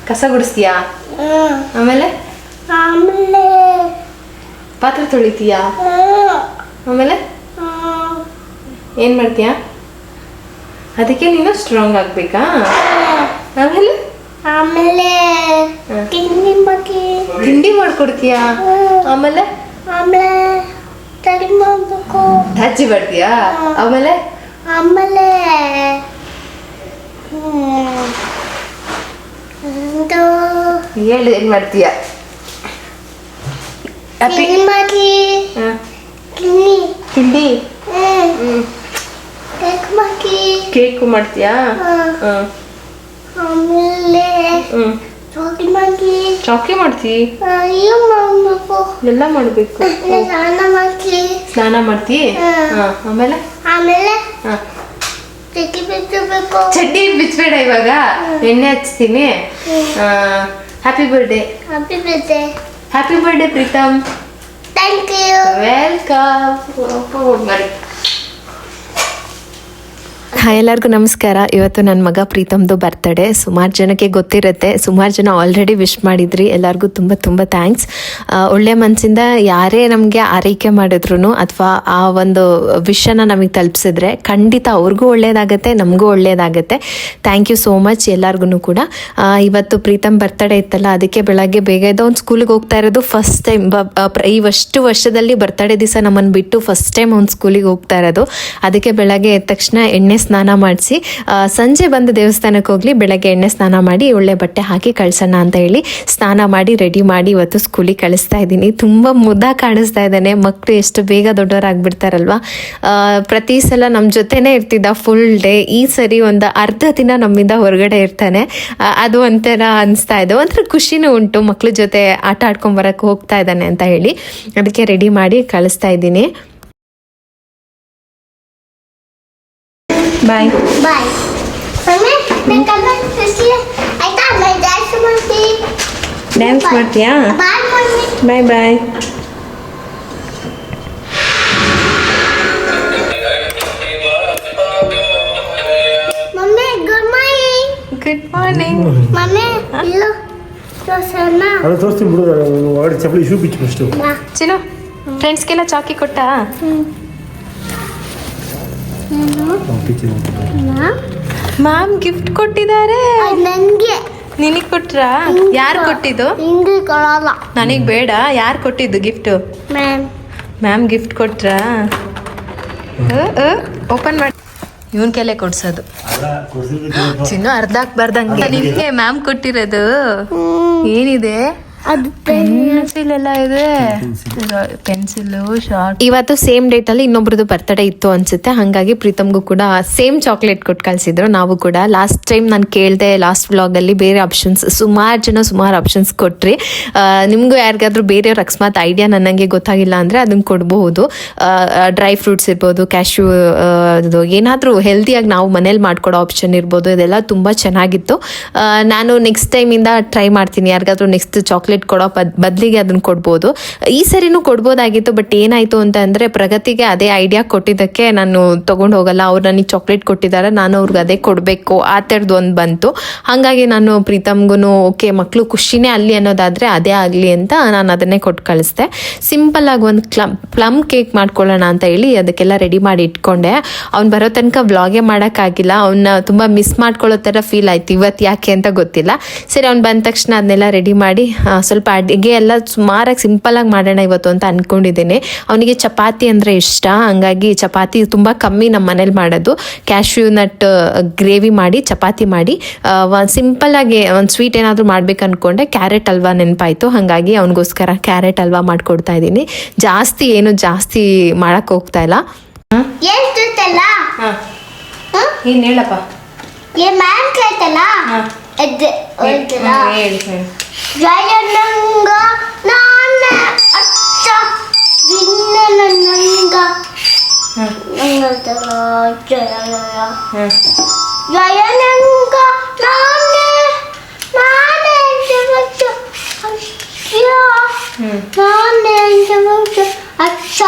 ಕಸ ಗುಡಿಸ್ತೀಯಾ? ಆಮೇಲೆ ಪಾತ್ರೆ ತೊಳಿತೀಯಾ? ಆಮೇಲೆ ಏನ್ ಮಾಡ್ತೀಯಾ? ಅದಕ್ಕೆ ನೀನು ಸ್ಟ್ರಾಂಗ್ ಆಗ್ಬೇಕಾ? ಆಮೇಲೆ ತಿಂಡಿ ಮಾಡ್ಕೊಡ್ತೀಯಾ? ಆಮೇಲೆ ಹಚ್ಚಿ ಬರ್ತೀಯಾ? ಆಮೇಲೆ ಹೇಳು ಏನ್ ಮಾಡ್ತೀಯಾ? ತಿಂಡಿ ಕೇಕ್ ಮಾಡ್ತೀಯಾ? ಚಾಕಿ ಮಾಡ್ತಿ? ಎಲ್ಲ ಮಾಡ್ಬೇಕು. ಸ್ನಾನ ಮಾಡ್ತಿ? ಆಮೇಲೆ ಚಡ್ಡಿ ಬಿಚ್ಚಬೇಡ, ಇವಾಗ ಎಣ್ಣೆ ಹಚ್ತೀನಿ. Happy birthday. Happy birthday Preetham. Thank you. Welcome. ಮಾಡಿ. ಎಲ್ಲರಿಗೂ ನಮಸ್ಕಾರ. ಇವತ್ತು ನನ್ನ ಮಗ ಪ್ರೀತಮ್ದು ಬರ್ತಡೇ. ಸುಮಾರು ಜನಕ್ಕೆ ಗೊತ್ತಿರುತ್ತೆ, ಸುಮಾರು ಜನ ಆಲ್ರೆಡಿ ವಿಶ್ ಮಾಡಿದ್ರಿ. ಎಲ್ಲರಿಗೂ ತುಂಬ ತುಂಬ ಥ್ಯಾಂಕ್ಸ್. ಒಳ್ಳೆ ಮನಸ್ಸಿಂದ ಯಾರೇ ನಮಗೆ ಆರೈಕೆ ಮಾಡಿದ್ರು ಅಥವಾ ಆ ಒಂದು ವಿಷಯನ ನಮಗೆ ತಲುಪಿಸಿದ್ರೆ ಖಂಡಿತ ಅವ್ರಿಗೂ ಒಳ್ಳೇದಾಗತ್ತೆ, ನಮಗೂ ಒಳ್ಳೇದಾಗತ್ತೆ. ಥ್ಯಾಂಕ್ ಯು ಸೋ ಮಚ್ ಎಲ್ಲರಿಗೂ ಕೂಡ. ಇವತ್ತು ಪ್ರೀತಮ್ ಬರ್ತಡೇ ಇತ್ತಲ್ಲ, ಅದಕ್ಕೆ ಬೆಳಗ್ಗೆ ಬೇಗ ಎದ್ದು ಅವ್ನು ಸ್ಕೂಲಿಗೆ ಹೋಗ್ತಾ ಇರೋದು ಫಸ್ಟ್ ಟೈಮ್. ಅಷ್ಟು ವರ್ಷದಲ್ಲಿ ಬರ್ತಡೇ ದಿವಸ ನಮ್ಮನ್ನು ಬಿಟ್ಟು ಫಸ್ಟ್ ಟೈಮ್ ಅವ್ನು ಸ್ಕೂಲಿಗೆ ಹೋಗ್ತಾ ಇರೋದು. ಅದಕ್ಕೆ ಬೆಳಗ್ಗೆ ಎದ್ದ ತಕ್ಷಣ ಎಣ್ಣೆ ಸ್ನಾನ ಮಾಡಿಸಿ, ಸಂಜೆ ಬಂದು ದೇವಸ್ಥಾನಕ್ಕೆ ಹೋಗ್ಲಿ, ಬೆಳಗ್ಗೆ ಎಣ್ಣೆ ಸ್ನಾನ ಮಾಡಿ ಒಳ್ಳೆ ಬಟ್ಟೆ ಹಾಕಿ ಕಳ್ಸೋಣ ಅಂತ ಹೇಳಿ ಸ್ನಾನ ಮಾಡಿ ರೆಡಿ ಮಾಡಿ ಇವತ್ತು ಸ್ಕೂಲಿಗೆ ಕಳಿಸ್ತಾ ಇದ್ದೀನಿ. ತುಂಬ ಮುದ್ದಾಗಿ ಕಾಣಿಸ್ತಾ ಇದ್ದಾನೆ. ಮಕ್ಕಳು ಎಷ್ಟು ಬೇಗ ದೊಡ್ಡವರಾಗ್ಬಿಡ್ತಾರಲ್ವ. ಪ್ರತಿ ಸಲ ನಮ್ಮ ಜೊತೆನೇ ಇರ್ತಿದ್ದ ಫುಲ್ ಡೇ. ಈ ಸರಿ ಒಂದು ಅರ್ಧ ದಿನ ನಮ್ಮಿಂದ ಹೊರಗಡೆ ಇರ್ತಾನೆ. ಅದು ಒಂಥರ ಅನಿಸ್ತಾ ಇದೆ, ಒಂಥರ ಖುಷಿನೂ ಉಂಟು. ಮಕ್ಳ ಜೊತೆ ಆಟ ಆಡ್ಕೊಂಬರಕ್ಕೆ ಹೋಗ್ತಾ ಇದ್ದಾನೆ ಅಂತ ಹೇಳಿ ಅದಕ್ಕೆ ರೆಡಿ ಮಾಡಿ ಕಳಿಸ್ತಾ ಇದ್ದೀನಿ. ಬಾಯ್ ಬಾಯ್. ಡ್ಯಾನ್ಸ್ ಮಾಡ್ತೀಯಾ? ಬಾಯ್ ಬಾಯ್. Good morning. ಚಿನ್ನು, ಫ್ರೆಂಡ್ಸ್ಗೆಲ್ಲ ಚಾಕಿ ಕೊಟ್ಟ? ಮ್ಯಾಮ್ ಗಿಫ್ಟ್ ಕೊಟ್ಟಿದ್ದಾರೆ. ನನಗೆ ನಿನಗೆ ಕೊಟ್ರಾ? ಯಾರು ಕೊಟ್ಟಿದ್ದು? ನನಗೆ ಬೇಡ. ಯಾರು ಕೊಟ್ಟಿದ್ದು ಗಿಫ್ಟು? ಮ್ಯಾಮ್ ಗಿಫ್ಟ್ ಕೊಟ್ರಾ? ಓಪನ್ ಮಾಡಿ. ಇವನ್ ಕೆಲೆ ಕೊಡ್ಸೋದು. ಚಿನ್ನು ಅರ್ಧ ಹಾಕ್ಬಾರ್ದಂಗೆ. ನಿಮಗೆ ಮ್ಯಾಮ್ ಕೊಟ್ಟಿರೋದು ಏನಿದೆ? ಅದು ಪೆನ್ಸಿಲ್ ಎಲ್ಲ ಇದೆ. Pencil, short. ಇವತ್ತು ಸೇಮ್ ಡೇಟಲ್ಲಿ ಇನ್ನೊಬ್ರದ್ದು ಬರ್ತಡೇ ಇತ್ತು ಅನ್ಸುತ್ತೆ. ಹಾಗಾಗಿ ಪ್ರೀತಮ್ಗೂ ಕೂಡ ಸೇಮ್ ಚಾಕ್ಲೇಟ್ ಕೊಟ್ಟು ಕಳಿಸಿದ್ರು. ನಾವು ಕೂಡ ಲಾಸ್ಟ್ ಟೈಮ್ ನಾನು ಕೇಳಿದೆ, ಲಾಸ್ಟ್ ವ್ಲಾಗಲ್ಲಿ ಬೇರೆ ಆಪ್ಷನ್ಸ್, ಸುಮಾರು ಆಪ್ಷನ್ಸ್ ಕೊಟ್ರಿ. ನಿಮಗೂ ಯಾರಿಗಾದ್ರೂ ಬೇರೆಯವ್ರ ಅಕಸ್ಮಾತ್ ಐಡಿಯಾ ನನಗೆ ಗೊತ್ತಾಗಿಲ್ಲ ಅಂದರೆ ಅದನ್ನು ಕೊಡಬಹುದು. ಡ್ರೈ ಫ್ರೂಟ್ಸ್ ಇರ್ಬೋದು, ಕ್ಯಾಶ್ಯೂ, ಅದು ಏನಾದರೂ ಹೆಲ್ದಿಯಾಗಿ ನಾವು ಮನೇಲಿ ಮಾಡ್ಕೊಡೋ ಆಪ್ಷನ್ ಇರ್ಬೋದು. ಇದೆಲ್ಲ ತುಂಬ ಚೆನ್ನಾಗಿತ್ತು. ನಾನು ನೆಕ್ಸ್ಟ್ ಟೈಮಿಂದ ಟ್ರೈ ಮಾಡ್ತೀನಿ. ಯಾರಿಗಾದ್ರೂ ನೆಕ್ಸ್ಟ್ ಚಾಕ್ಲೇಟ್ ಕೊಡೋ ಬದಲಿಗೆ ಅದನ್ನು ಕೊಡ್ಬೋದು. ಈ ಸರಿನೂ ಕೊಡ್ಬೋದಾಗಿತ್ತು, ಬಟ್ ಏನಾಯಿತು ಅಂತ ಅಂದರೆ ಪ್ರಗತಿಗೆ ಅದೇ ಐಡಿಯಾ ಕೊಟ್ಟಿದ್ದಕ್ಕೆ ನಾನು ತೊಗೊಂಡು ಹೋಗಲ್ಲ. ಅವ್ರು ನನಗೆ ಚಾಕ್ಲೇಟ್ ಕೊಟ್ಟಿದ್ದಾರೆ, ನಾನು ಅವ್ರಿಗೆ ಅದೇ ಕೊಡಬೇಕು, ಆ ಥರದ್ದು ಒಂದು ಬಂತು. ಹಾಗಾಗಿ ನಾನು ಪ್ರೀತಮ್ಗೂ ಓಕೆ ಮಕ್ಕಳು ಖುಷಿನೇ ಅಲ್ಲಿ ಅನ್ನೋದಾದರೆ ಅದೇ ಆಗಲಿ ಅಂತ ನಾನು ಅದನ್ನೇ ಕೊಟ್ಟು ಕಳಿಸ್ದೆ. ಸಿಂಪಲ್ಲಾಗಿ ಒಂದು ಪ್ಲಮ್ ಕೇಕ್ ಮಾಡ್ಕೊಳ್ಳೋಣ ಅಂತ ಹೇಳಿ ಅದಕ್ಕೆಲ್ಲ ರೆಡಿ ಮಾಡಿ ಇಟ್ಕೊಂಡೆ. ಅವ್ನು ಬರೋ ತನಕ ವ್ಲಾಗೇ ಮಾಡೋಕ್ಕಾಗಿಲ್ಲ. ಅವನ್ನ ತುಂಬ ಮಿಸ್ ಮಾಡ್ಕೊಳ್ಳೋ ಥರ ಫೀಲ್ ಆಯ್ತು ಇವತ್ತು, ಯಾಕೆ ಅಂತ ಗೊತ್ತಿಲ್ಲ. ಸರಿ, ಅವ್ನು ಬಂದ ತಕ್ಷಣ ಅದನ್ನೆಲ್ಲ ರೆಡಿ ಮಾಡಿ ಸ್ವಲ್ಪ ಅಡುಗೆ ಎಲ್ಲ ಸುಮಾರಾಗಿ ಸಿಂಪಲಾಗಿ ಮಾಡೋಣ ಇವತ್ತು ಅಂತ ಅಂದ್ಕೊಂಡಿದ್ದೀನಿ. ಅವನಿಗೆ ಚಪಾತಿ ಅಂದರೆ ಇಷ್ಟ, ಹಂಗಾಗಿ ಚಪಾತಿ ತುಂಬ ಕಮ್ಮಿ ನಮ್ಮ ಮನೇಲಿ ಮಾಡೋದು. ಕ್ಯಾಶ್ಯೂ ನಟ್ ಗ್ರೇವಿ ಮಾಡಿ ಚಪಾತಿ ಮಾಡಿ ಸಿಂಪಲ್ಲಾಗಿ ಒಂದು ಸ್ವೀಟ್ ಏನಾದರೂ ಮಾಡ್ಬೇಕು ಅಂದ್ಕೊಂಡೆ. ಕ್ಯಾರೆಟ್ ಹಲ್ವಾ ನೆನಪಾಯಿತು, ಹಾಗಾಗಿ ಅವನಿಗೋಸ್ಕರ ಕ್ಯಾರೆಟ್ ಹಲ್ವಾ ಮಾಡಿಕೊಡ್ತಾ ಇದ್ದೀನಿ. ಜಾಸ್ತಿ ಮಾಡೋಕ್ಕೆ ಹೋಗ್ತಾ ಇಲ್ಲ. ಏನು ಹೇಳಪ್ಪ? ಜಯನಂಗ ನಾನ ಅಚ್ಚ ವಿನ್ನನಂಗ ನಂಗತಲ ಜಯನಂಗ ನಾನೇ ಜಗಚ್ಚ ಅಚ್ಚ ನಾನೇ ಜಗಚ್ಚ ಅಚ್ಚ.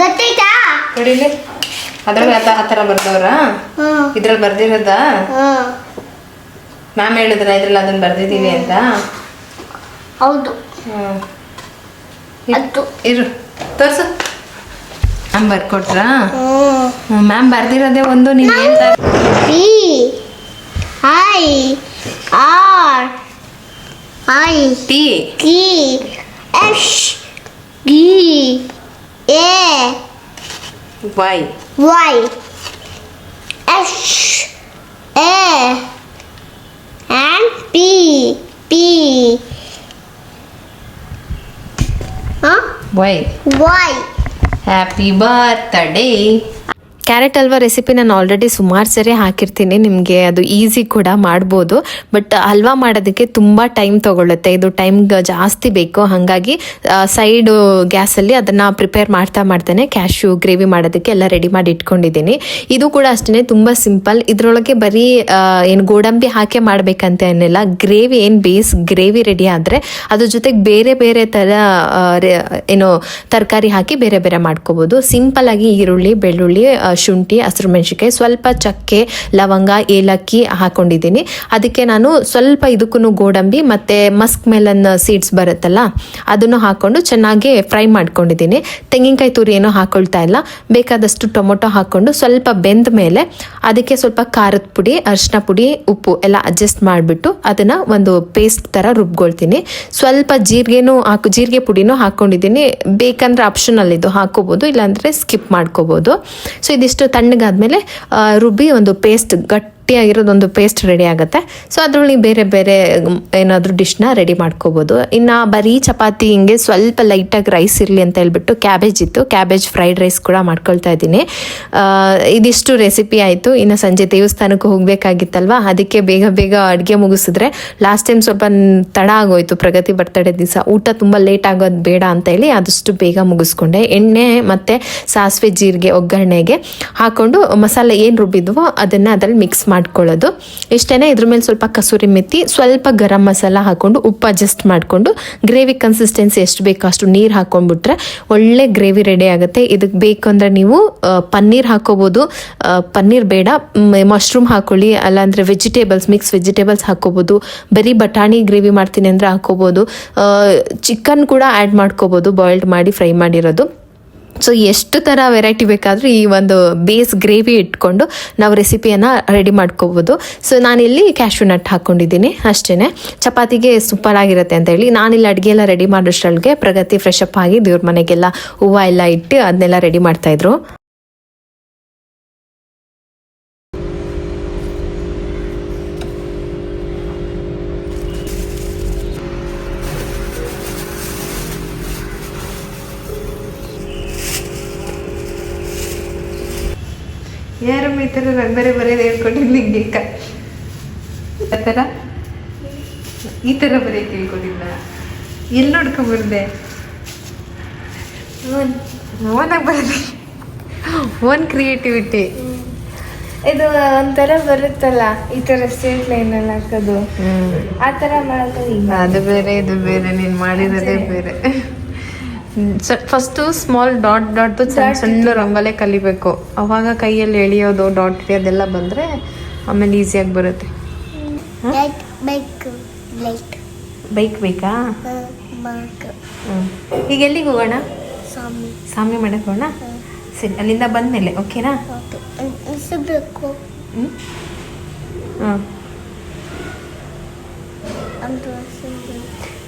ಗೊತ್ತಾಯ್ತಾ? ಕಡಿಲಿ ಅದ್ರಲ್ಲಿ ಆ ಥರ ಬರ್ದವ್ರ? ಇದ್ರಲ್ಲಿ ಬರ್ದಿರೋದಾ? ಮ್ಯಾಮ್ ಹೇಳಿದ್ರ ಇದ್ರಲ್ಲಿ ಅದನ್ನ ಬರ್ದಿದ್ದೀವಿ ಅಂತ. ಹೌದು. ಅದು ಇರು ತೋರ್ಸು. ಮ್ಯಾಮ್ ಬರ್ಕೊಟ್ರಾ? ಮ್ಯಾಮ್ ಬರ್ದಿರೋದೇ ಒಂದು. ನೀನು ಹೇಳ್ತಾ T Y and P. Why Why? Happy birthday. Carrot halwa recipe ನಾನು ಆಲ್ರೆಡಿ ಸುಮಾರು ಸರಿ ಹಾಕಿರ್ತೀನಿ, ನಿಮಗೆ ಅದು ಈಸಿ ಕೂಡ ಮಾಡ್ಬೋದು. ಬಟ್ ಹಲ್ವಾ ಮಾಡೋದಕ್ಕೆ ತುಂಬ ಟೈಮ್ ತೊಗೊಳುತ್ತೆ, ಇದು ಟೈಮ್ ಜಾಸ್ತಿ ಬೇಕು. ಹಾಗಾಗಿ ಸೈಡು ಗ್ಯಾಸಲ್ಲಿ ಅದನ್ನು ಪ್ರಿಪೇರ್ ಮಾಡ್ತಾನೆ ಕ್ಯಾಶ್ಯೂ ಗ್ರೇವಿ ಮಾಡೋದಕ್ಕೆ ಎಲ್ಲ ರೆಡಿ ಮಾಡಿ ಇಟ್ಕೊಂಡಿದ್ದೀನಿ. ಇದು ಕೂಡ ಅಷ್ಟೇ ತುಂಬ ಸಿಂಪಲ್. ಇದರೊಳಗೆ ಬರೀ ಏನು ಗೋಡಂಬಿ ಹಾಕಿ ಮಾಡಬೇಕಂತ ಏನಿಲ್ಲ. ಗ್ರೇವಿ ಏನು ಬೇಸ್ ಗ್ರೇವಿ ರೆಡಿ ಆದರೆ ಅದ್ರ ಜೊತೆಗೆ ಬೇರೆ ಬೇರೆ ಥರ ಏನು ತರಕಾರಿ ಹಾಕಿ ಬೇರೆ ಬೇರೆ ಮಾಡ್ಕೋಬೋದು. ಸಿಂಪಲ್ಲಾಗಿ ಈರುಳ್ಳಿ, ಬೆಳ್ಳುಳ್ಳಿ, ಶುಂಠಿ, ಹಸಿರು ಮೆಣಸಿನ್ಕಾಯಿ, ಸ್ವಲ್ಪ ಚಕ್ಕೆ, ಲವಂಗ, ಏಲಕ್ಕಿ ಹಾಕೊಂಡಿದ್ದೀನಿ. ಅದಕ್ಕೆ ನಾನು ಸ್ವಲ್ಪ ಇದಕ್ಕೂ ಗೋಡಂಬಿ ಮತ್ತು ಮಸ್ಕ್ ಮೆಲನ್ ಸೀಡ್ಸ್ ಬರುತ್ತಲ್ಲ ಅದನ್ನು ಹಾಕ್ಕೊಂಡು ಚೆನ್ನಾಗಿ ಫ್ರೈ ಮಾಡ್ಕೊಂಡಿದ್ದೀನಿ. ತೆಂಗಿನಕಾಯಿ ತುರಿ ಏನೋ ಹಾಕೊಳ್ತಾ ಇಲ್ಲ. ಬೇಕಾದಷ್ಟು ಟೊಮೊಟೊ ಹಾಕ್ಕೊಂಡು ಸ್ವಲ್ಪ ಬೆಂದ ಮೇಲೆ ಅದಕ್ಕೆ ಸ್ವಲ್ಪ ಖಾರದ ಪುಡಿ, ಅರಿಶಿನ ಪುಡಿ, ಉಪ್ಪು ಎಲ್ಲ ಅಡ್ಜಸ್ಟ್ ಮಾಡಿಬಿಟ್ಟು ಅದನ್ನು ಒಂದು ಪೇಸ್ಟ್ ಥರ ರುಬ್ಕೊಳ್ತೀನಿ. ಸ್ವಲ್ಪ ಜೀರಿಗೆ ಪುಡಿನೂ ಹಾಕ್ಕೊಂಡಿದ್ದೀನಿ. ಬೇಕಂದ್ರೆ ಆಪ್ಷನಲ್ ಇದು ಹಾಕೋಬೋದು, ಇಲ್ಲಾಂದರೆ ಸ್ಕಿಪ್ ಮಾಡ್ಕೋಬೋದು. ಸೊ ಇದಿಷ್ಟು ತಣ್ಣಗಾದ್ಮೇಲೆ ರುಬ್ಬಿ ಒಂದು ಪೇಸ್ಟ್ ಗಟ್ಟಿಯಾಗಿರೋದೊಂದು ಪೇಸ್ಟ್ ರೆಡಿ ಆಗುತ್ತೆ. ಸೊ ಅದರೊಳಗೆ ಬೇರೆ ಬೇರೆ ಏನಾದರೂ ಡಿಶ್ನ ರೆಡಿ ಮಾಡ್ಕೋಬೋದು. ಇನ್ನು ಬರೀ ಚಪಾತಿ ಹಿಂಗೆ ಸ್ವಲ್ಪ ಲೈಟಾಗಿ ರೈಸ್ ಇರಲಿ ಅಂತ ಹೇಳ್ಬಿಟ್ಟು ಕ್ಯಾಬೇಜ್ ಇತ್ತು, ಕ್ಯಾಬೇಜ್ ಫ್ರೈಡ್ ರೈಸ್ ಕೂಡ ಮಾಡ್ಕೊಳ್ತಾ ಇದ್ದೀನಿ. ಇದಿಷ್ಟು ರೆಸಿಪಿ ಆಯಿತು. ಇನ್ನು ಸಂಜೆ ದೇವಸ್ಥಾನಕ್ಕೆ ಹೋಗಬೇಕಾಗಿತ್ತಲ್ವ, ಅದಕ್ಕೆ ಬೇಗ ಬೇಗ ಅಡುಗೆ ಮುಗಿಸಿದ್ರೆ ಲಾಸ್ಟ್ ಟೈಮ್ ಸ್ವಲ್ಪ ತಡ ಆಗೋಯ್ತು. ಪ್ರಗತಿ ಬರ್ತಡೇ ದಿವಸ ಊಟ ತುಂಬ ಲೇಟ್ ಆಗೋದು ಬೇಡ ಅಂತ ಹೇಳಿ ಆದಷ್ಟು ಬೇಗ ಮುಗಿಸ್ಕೊಂಡೆ. ಎಣ್ಣೆ ಮತ್ತು ಸಾಸಿವೆ ಜೀರಿಗೆ ಒಗ್ಗರಣೆಗೆ ಹಾಕ್ಕೊಂಡು ಮಸಾಲೆ ಏನು ರುಬ್ಬಿದ್ವೋ ಅದನ್ನು ಅದರಲ್ಲಿ ಮಿಕ್ಸ್ ಮಾಡ್ಕೊಳ್ಳೋದು. ಇಷ್ಟೇ. ಇದ್ರ ಮೇಲೆ ಸ್ವಲ್ಪ ಕಸೂರಿ ಮೆಥಿ, ಸ್ವಲ್ಪ ಗರಂ ಮಸಾಲ ಹಾಕ್ಕೊಂಡು ಉಪ್ಪು ಅಡ್ಜಸ್ಟ್ ಮಾಡಿಕೊಂಡು ಗ್ರೇವಿ ಕನ್ಸಿಸ್ಟೆನ್ಸಿ ಎಷ್ಟು ಬೇಕೋ ಅಷ್ಟು ನೀರು ಹಾಕ್ಕೊಂಡ್ಬಿಟ್ರೆ ಒಳ್ಳೆ ಗ್ರೇವಿ ರೆಡಿ ಆಗುತ್ತೆ. ಇದಕ್ಕೆ ಬೇಕಂದ್ರೆ ನೀವು ಪನ್ನೀರ್ ಹಾಕೋಬೋದು, ಪನ್ನೀರ್ ಬೇಡ ಮಶ್ರೂಮ್ ಹಾಕೊಳ್ಳಿ, ಅಲ್ಲಾಂದರೆ ಮಿಕ್ಸ್ ವೆಜಿಟೇಬಲ್ಸ್ ಹಾಕೋಬೋದು. ಬರೀ ಬಟಾಣಿ ಗ್ರೇವಿ ಮಾಡ್ತೀನಿ ಅಂದರೆ ಹಾಕೋಬೋದು. ಚಿಕನ್ ಕೂಡ ಆ್ಯಡ್ ಮಾಡ್ಕೋಬೋದು, ಬಾಯ್ಲ್ಡ್ ಮಾಡಿ ಫ್ರೈ ಮಾಡಿರೋದು. ಸೊ ಎಷ್ಟು ಥರ ವೆರೈಟಿ ಬೇಕಾದರೂ ಈ ಒಂದು ಬೇಸ್ ಗ್ರೇವಿ ಇಟ್ಕೊಂಡು ನಾವು ರೆಸಿಪಿಯನ್ನು ರೆಡಿ ಮಾಡ್ಕೋಬೋದು. ಸೊ ನಾನಿಲ್ಲಿ ಕ್ಯಾಶ್ಯೂ ನಟ್ ಹಾಕ್ಕೊಂಡಿದ್ದೀನಿ ಅಷ್ಟೇ. ಚಪಾತಿಗೆ ಸೂಪರ್ ಆಗಿರುತ್ತೆ ಅಂತ ಹೇಳಿ ನಾನಿಲ್ಲಿ ಅಡುಗೆ ಎಲ್ಲ ರೆಡಿ ಮಾಡೋಷ್ಟರೊಳಗೆ ಪ್ರಗತಿ ಫ್ರೆಶ್ ಅಪ್ ಆಗಿ ದೇವ್ರ ಮನೆಗೆಲ್ಲ ಹೂವು ಎಲ್ಲ ಇಟ್ಟು ಅದನ್ನೆಲ್ಲ ರೆಡಿ ಮಾಡ್ತಾಯಿದ್ರು. ಯಾರು ಈ ಥರ ಬೇರೆ ಬರೆಯೋದು ಹೇಳ್ಕೊಂಡಿಲ್ಲ. ಹಿಂಗೆ ಈ ಥರ ಬರೆಯೋಕೆ ಹೇಳ್ಕೊಂಡಿಲ್ಲ. ಎಲ್ಲಿ ನೋಡ್ಕೊಂಬರ್ದೆ? ಓನಾಗಿ ಬರೋದು, ಓನ್ ಕ್ರಿಯೇಟಿವಿಟಿ. ಇದು ಒಂಥರ ಬರುತ್ತಲ್ಲ ಈ ಥರ ಸ್ಟ್ರೇಟ್ ಲೈನಲ್ಲಿ ಹಾಕೋದು, ಆ ಥರ ಮಾಡೋದು. ಅದು ಬೇರೆ ಇದು ಬೇರೆ, ನೀನು ಮಾಡಿರೋದೇ ಬೇರೆ. ಫಸ್ಟು ಸ್ಮಾಲ್ ಡಾಟ್ ಸಣ್ಣ ರಂಗೋಲೆ ಕಲಿಬೇಕು. ಅವಾಗ ಕೈಯಲ್ಲಿ ಎಳೆಯೋದು ಡಾಟ್ ಅದೆಲ್ಲ ಬಂದರೆ ಆಮೇಲೆ ಈಸಿಯಾಗಿ ಬರುತ್ತೆ. ಬೈಕ್ ಬೇಕಾ? ಈಗ ಎಲ್ಲಿಗೆ ಹೋಗೋಣ? ಸ್ವಾಮಿ ಮಾಡಕ್ಕೆ ಹೋಗೋಣ. ಸರಿ, ಅಲ್ಲಿಂದ ಬಂದಮೇಲೆ ಓಕೆನಾ? ಹಾಂ.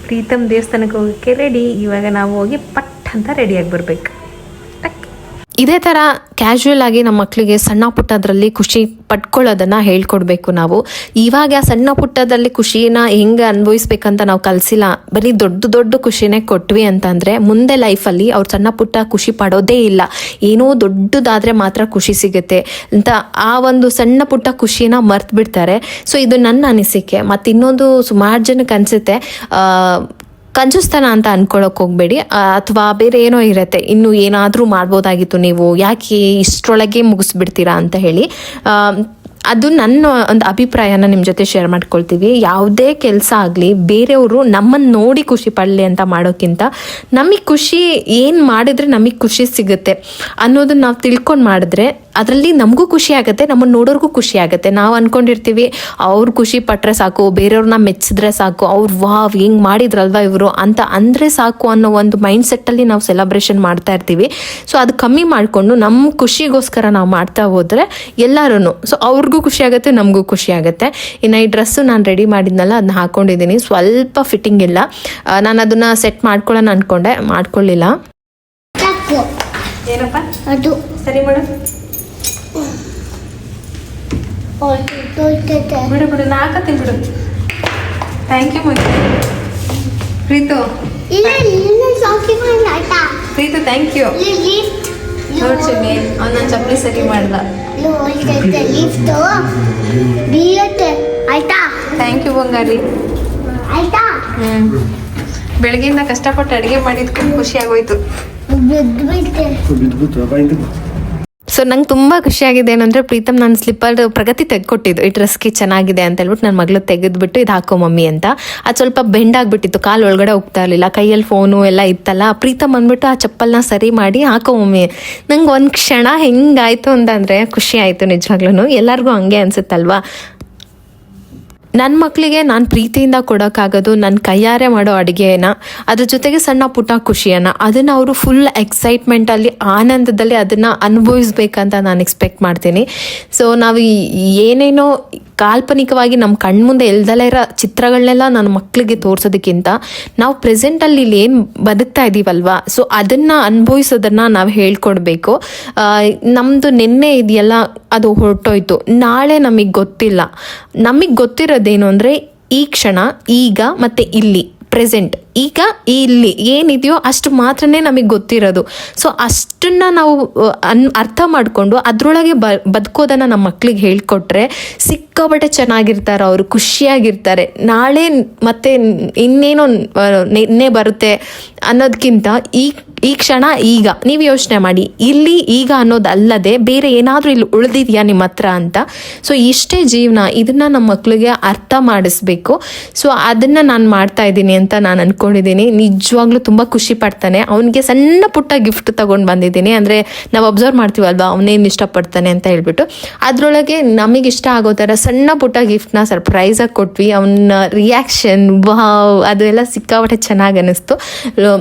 ಪ್ರೀತಮ್ ದೇವಸ್ಥಾನಕ್ಕೆ ಹೋಗೋಕ್ಕೆ ರೆಡಿ. ಇವಾಗ ನಾವು ಹೋಗಿ ಪಟ್ ಅಂತ ರೆಡಿಯಾಗಿ ಬರಬೇಕು. ಇದೇ ಥರ ಕ್ಯಾಶುವಲ್ ಆಗಿ ನಮ್ಮ ಮಕ್ಕಳಿಗೆ ಸಣ್ಣ ಪುಟ್ಟದ್ರಲ್ಲಿ ಖುಷಿ ಪಡ್ಕೊಳ್ಳೋದನ್ನು ಹೇಳ್ಕೊಡ್ಬೇಕು ನಾವು. ಇವಾಗ ಸಣ್ಣ ಪುಟ್ಟದಲ್ಲಿ ಖುಷಿನ ಹೆಂಗೆ ಅನುಭವಿಸ್ಬೇಕಂತ ನಾವು ಕಲಿಸಿಲ್ಲ, ಬರೀ ದೊಡ್ಡ ಖುಷಿನೇ ಕೊಟ್ವಿ ಅಂತಂದರೆ ಮುಂದೆ ಲೈಫಲ್ಲಿ ಅವ್ರು ಸಣ್ಣ ಪುಟ್ಟ ಖುಷಿ ಪಡೋದೇ ಇಲ್ಲ. ಏನೋ ದೊಡ್ಡದಾದರೆ ಮಾತ್ರ ಖುಷಿ ಸಿಗುತ್ತೆ ಅಂತ ಆ ಒಂದು ಸಣ್ಣ ಪುಟ್ಟ ಖುಷಿನ ಮರ್ತು ಬಿಡ್ತಾರೆ. ಸೊ ಇದು ನನ್ನ ಅನಿಸಿಕೆ. ಮತ್ತು ಇನ್ನೊಂದು ಸುಮಾರು ಜನಕ್ಕೆ ಅನಿಸುತ್ತೆ ಕಂಜೂಸ್ತನ ಅಂತ ಅನ್ಕೊಳ್ಳೋಕೆ ಹೋಗಬೇಡಿ, ಅಥವಾ ಬೇರೆ ಏನೋ ಇರುತ್ತೆ, ಇನ್ನೂ ಏನಾದರೂ ಮಾಡ್ಬೋದಾಗಿತ್ತು, ನೀವು ಯಾಕೆ ಇಷ್ಟರೊಳಗೆ ಮುಗಿಸ್ಬಿಡ್ತೀರಾ ಅಂತ ಹೇಳಿ. ಅದು ನನ್ನ ಒಂದು ಅಭಿಪ್ರಾಯನ ನಿಮ್ಮ ಜೊತೆ ಶೇರ್ ಮಾಡ್ಕೊಳ್ತೀವಿ. ಯಾವುದೇ ಕೆಲಸ ಆಗಲಿ ಬೇರೆಯವರು ನಮ್ಮನ್ನು ನೋಡಿ ಖುಷಿ ಪಡಲಿ ಅಂತ ಮಾಡೋಕ್ಕಿಂತ ನಮಗೆ ಖುಷಿ ಏನು ಮಾಡಿದ್ರೆ ನಮಗೆ ಖುಷಿ ಸಿಗುತ್ತೆ ಅನ್ನೋದನ್ನ ನಾವು ತಿಳ್ಕೊಂಡು ಮಾಡಿದ್ರೆ ಅದರಲ್ಲಿ ನಮಗೂ ಖುಷಿ ಆಗುತ್ತೆ, ನಮ್ಮನ್ನು ನೋಡೋರ್ಗೂ ಖುಷಿ ಆಗುತ್ತೆ. ನಾವು ಅಂದ್ಕೊಂಡಿರ್ತೀವಿ ಅವ್ರು ಖುಷಿ ಪಟ್ಟರೆ ಸಾಕು, ಬೇರೆಯವ್ರನ್ನ ಮೆಚ್ಚಿದ್ರೆ ಸಾಕು, ಅವ್ರು ವಾವ್ ಹಿಂಗೆ ಮಾಡಿದ್ರಲ್ವಾ ಇವರು ಅಂತ ಅಂದರೆ ಸಾಕು ಅನ್ನೋ ಒಂದು ಮೈಂಡ್ ಸೆಟ್ಟಲ್ಲಿ ನಾವು ಸೆಲೆಬ್ರೇಷನ್ ಮಾಡ್ತಾ ಇರ್ತೀವಿ. ಸೊ ಅದು ಕಮ್ಮಿ ಮಾಡಿಕೊಂಡು ನಮ್ಮ ಖುಷಿಗೋಸ್ಕರ ನಾವು ಮಾಡ್ತಾ ಹೋದರೆ ಎಲ್ಲರೂ ಸೊ ಅವ್ರಿಗೂ ಖುಷಿ ಆಗುತ್ತೆ, ನಮಗೂ ಖುಷಿ ಆಗುತ್ತೆ. ಇನ್ನು ಈ ಡ್ರೆಸ್ಸು ನಾನು ರೆಡಿ ಮಾಡಿದ್ನಲ್ಲ ಅದನ್ನ ಹಾಕ್ಕೊಂಡಿದ್ದೀನಿ, ಸ್ವಲ್ಪ ಫಿಟ್ಟಿಂಗ್ ಇಲ್ಲ. ನಾನು ಅದನ್ನು ಸೆಟ್ ಮಾಡ್ಕೊಳ್ಳೋಣ ಅಂದ್ಕೊಂಡೆ, ಮಾಡ್ಕೊಳ್ಳಿಲ್ಲ. ತಪ್ಪು ಏನಪ್ಪ ಅದು ಸರಿ ಮಾಡು, ಬಿಡು ಬಿಡು, ನಾ ಹಾಕತ್ತೀನಿ ಬಿಡು. ಥ್ಯಾಂಕ್ ಯು ಮಗ ಪ್ರೀತು. ಇಲ್ಲ ಇಲ್ಲ ಸಾಕಿ ಮಾಡಿ ಆಯ್ತಾ ಪ್ರೀತು ಥ್ಯಾಂಕ್ ಯು. ಲಿಫ್ಟ್ ನೋಡಿ ಚಿನ್ನಿ, ಅವ್ನು ನನ್ನ ಚಪ್ಪಲಿ ಸರಿ ಮಾಡ್ದ. ಲಿಫ್ಟ್ ಬೀಳುತ್ತೆ ಆಯ್ತಾ ಥ್ಯಾಂಕ್ ಯು ಬಂಗಾರಿ. ಆಯ್ತಾ ಬೆಳಗ್ಗೆಯಿಂದ ಕಷ್ಟಪಟ್ಟು ಅಡುಗೆ ಮಾಡಿದ್ಕೆ ಖುಷಿ ಆಗೋಯ್ತು. ಸೊ ನಂಗೆ ತುಂಬ ಖುಷಿಯಾಗಿದೆ ಏನಂದರೆ ಪ್ರೀತಮ್ ನನ್ನ ಸ್ಲಿಪ್ಪರ್ ಪ್ರಗತಿ ತೆಗೆದುಕೊಟ್ಟಿದ್ದು, ಈ ಡ್ರೆಸ್ಗೆ ಚೆನ್ನಾಗಿದೆ ಅಂತ ಹೇಳ್ಬಿಟ್ಟು ನನ್ನ ಮಗಳು ತೆಗೆದುಬಿಟ್ಟು ಇದು ಹಾಕೋ ಮಮ್ಮಿ ಅಂತ. ಅದು ಸ್ವಲ್ಪ ಬೆಂಡ್ ಆಗಿಬಿಟ್ಟಿತ್ತು, ಕಾಲು ಒಳಗಡೆ ಹೋಗ್ತಾ ಇರಲಿಲ್ಲ, ಕೈಯಲ್ಲಿ ಫೋನು ಎಲ್ಲ ಇತ್ತಲ್ಲ. ಪ್ರೀತಮ್ ಅಂದ್ಬಿಟ್ಟು ಆ ಚಪ್ಪಲ್ನ ಸರಿ ಮಾಡಿ ಹಾಕೋ ಮಮ್ಮಿ. ನಂಗೆ ಒಂದು ಕ್ಷಣ ಹೆಂಗಾಯಿತು ಅಂತಂದರೆ ಖುಷಿ ಆಯಿತು ನಿಜವಾಗ್ಲೂ. ಎಲ್ಲರಿಗೂ ಹಂಗೆ ಅನಿಸುತ್ತಲ್ವಾ. ನನ್ನ ಮಕ್ಕಳಿಗೆ ನಾನು ಪ್ರೀತಿಯಿಂದ ಕೊಡೋಕ್ಕಾಗೋದು ನನ್ನ ಕೈಯಾರೆ ಮಾಡೋ ಅಡುಗೆನ, ಅದ್ರ ಜೊತೆಗೆ ಸಣ್ಣ ಪುಟ್ಟ ಖುಷಿಯನ್ನು, ಅದನ್ನು ಅವರು ಫುಲ್ ಎಕ್ಸೈಟ್ಮೆಂಟಲ್ಲಿ ಆನಂದದಲ್ಲಿ ಅದನ್ನು ಅನುಭವಿಸ್ಬೇಕಂತ ನಾನು ಎಕ್ಸ್ಪೆಕ್ಟ್ ಮಾಡ್ತೀನಿ. ಸೊ ನಾವು ಏನೇನೋ ಕಾಲ್ಪನಿಕವಾಗಿ ನಮ್ಮ ಕಣ್ಮುಂದೆ ಎಲ್ದಲ್ಲೇ ಇರೋ ಚಿತ್ರಗಳನ್ನೆಲ್ಲ ನನ್ನ ಮಕ್ಕಳಿಗೆ ತೋರಿಸೋದಕ್ಕಿಂತ ನಾವು ಪ್ರೆಸೆಂಟಲ್ಲಿ ಇಲ್ಲಿ ಏನು ಬದುಕ್ತಾ ಇದ್ದೀವಲ್ವಾ, ಸೊ ಅದನ್ನು ಅನುಭವಿಸೋದನ್ನು ನಾವು ಹೇಳ್ಕೊಡ್ಬೇಕು. ನಮ್ಮದು ನಿನ್ನೆ ಇದೆಯಲ್ಲ ಅದು ಹೊರಟೋಯ್ತು, ನಾಳೆ ನಮಗೆ ಗೊತ್ತಿಲ್ಲ. ನಮಗೆ ಗೊತ್ತಿರೋದೇನು ಅಂದರೆ ಈ ಕ್ಷಣ, ಈಗ ಮತ್ತು ಇಲ್ಲಿ ಪ್ರೆಸೆಂಟ್, ಈಗ ಇಲ್ಲಿ ಏನಿದೆಯೋ ಅಷ್ಟು ಮಾತ್ರನೇ ನಮಗೆ ಗೊತ್ತಿರೋದು. ಸೊ ಅಷ್ಟನ್ನು ನಾವು ಅರ್ಥ ಮಾಡಿಕೊಂಡು ಅದರೊಳಗೆ ಬದುಕೋದನ್ನು ನಮ್ಮ ಮಕ್ಳಿಗೆ ಹೇಳ್ಕೊಟ್ರೆ ಸಿಕ್ಕಾಪಟ್ಟೆ ಚೆನ್ನಾಗಿರ್ತಾರೆ, ಅವರು ಖುಷಿಯಾಗಿರ್ತಾರೆ. ನಾಳೆ ಮತ್ತೆ ಇನ್ನೇನೋ ನಿನ್ನೆ ಬರುತ್ತೆ ಅನ್ನೋದಕ್ಕಿಂತ ಈ ಕ್ಷಣ ಈಗ ನೀವು ಯೋಚನೆ ಮಾಡಿ, ಇಲ್ಲಿ ಈಗ ಅನ್ನೋದಲ್ಲದೆ ಬೇರೆ ಏನಾದರೂ ಇಲ್ಲಿ ಉಳಿದಿದೆಯಾ ನಿಮ್ಮ ಹತ್ರ ಅಂತ. ಸೊ ಇಷ್ಟೇ ಜೀವನ, ಇದನ್ನು ನಮ್ಮ ಮಕ್ಳಿಗೆ ಅರ್ಥ ಮಾಡಿಸ್ಬೇಕು. ಸೊ ಅದನ್ನು ನಾನು ಮಾಡ್ತಾ ಇದ್ದೀನಿ ಅಂತ ನಾನು ಅಂದ್ಕೊಂಡಿದ್ದೀನಿ. ನಿಜವಾಗ್ಲೂ ತುಂಬ ಖುಷಿ ಪಡ್ತಾನೆ. ಅವನಿಗೆ ಸಣ್ಣ ಪುಟ್ಟ ಗಿಫ್ಟ್ ತೊಗೊಂಡು ಬಂದಿದ್ದೀನಿ. ಅಂದರೆ ನಾವು ಅಬ್ಸರ್ವ್ ಮಾಡ್ತೀವಲ್ವಾ ಅವನೇನು ಇಷ್ಟಪಡ್ತಾನೆ ಅಂತ ಹೇಳ್ಬಿಟ್ಟು, ಅದರೊಳಗೆ ನಮಗೆ ಇಷ್ಟ ಆಗೋ ಥರ ಸಣ್ಣ ಪುಟ್ಟ ಗಿಫ್ಟ್ನ ಸರ್ಪ್ರೈಸಾಗಿ ಕೊಟ್ವಿ. ಅವನ ರಿಯಾಕ್ಷನ್ ವಾವ್ ಅದೆಲ್ಲ ಸಿಕ್ಕಾಪಟ್ಟೆ ಚೆನ್ನಾಗಿ ಅನ್ನಿಸ್ತು.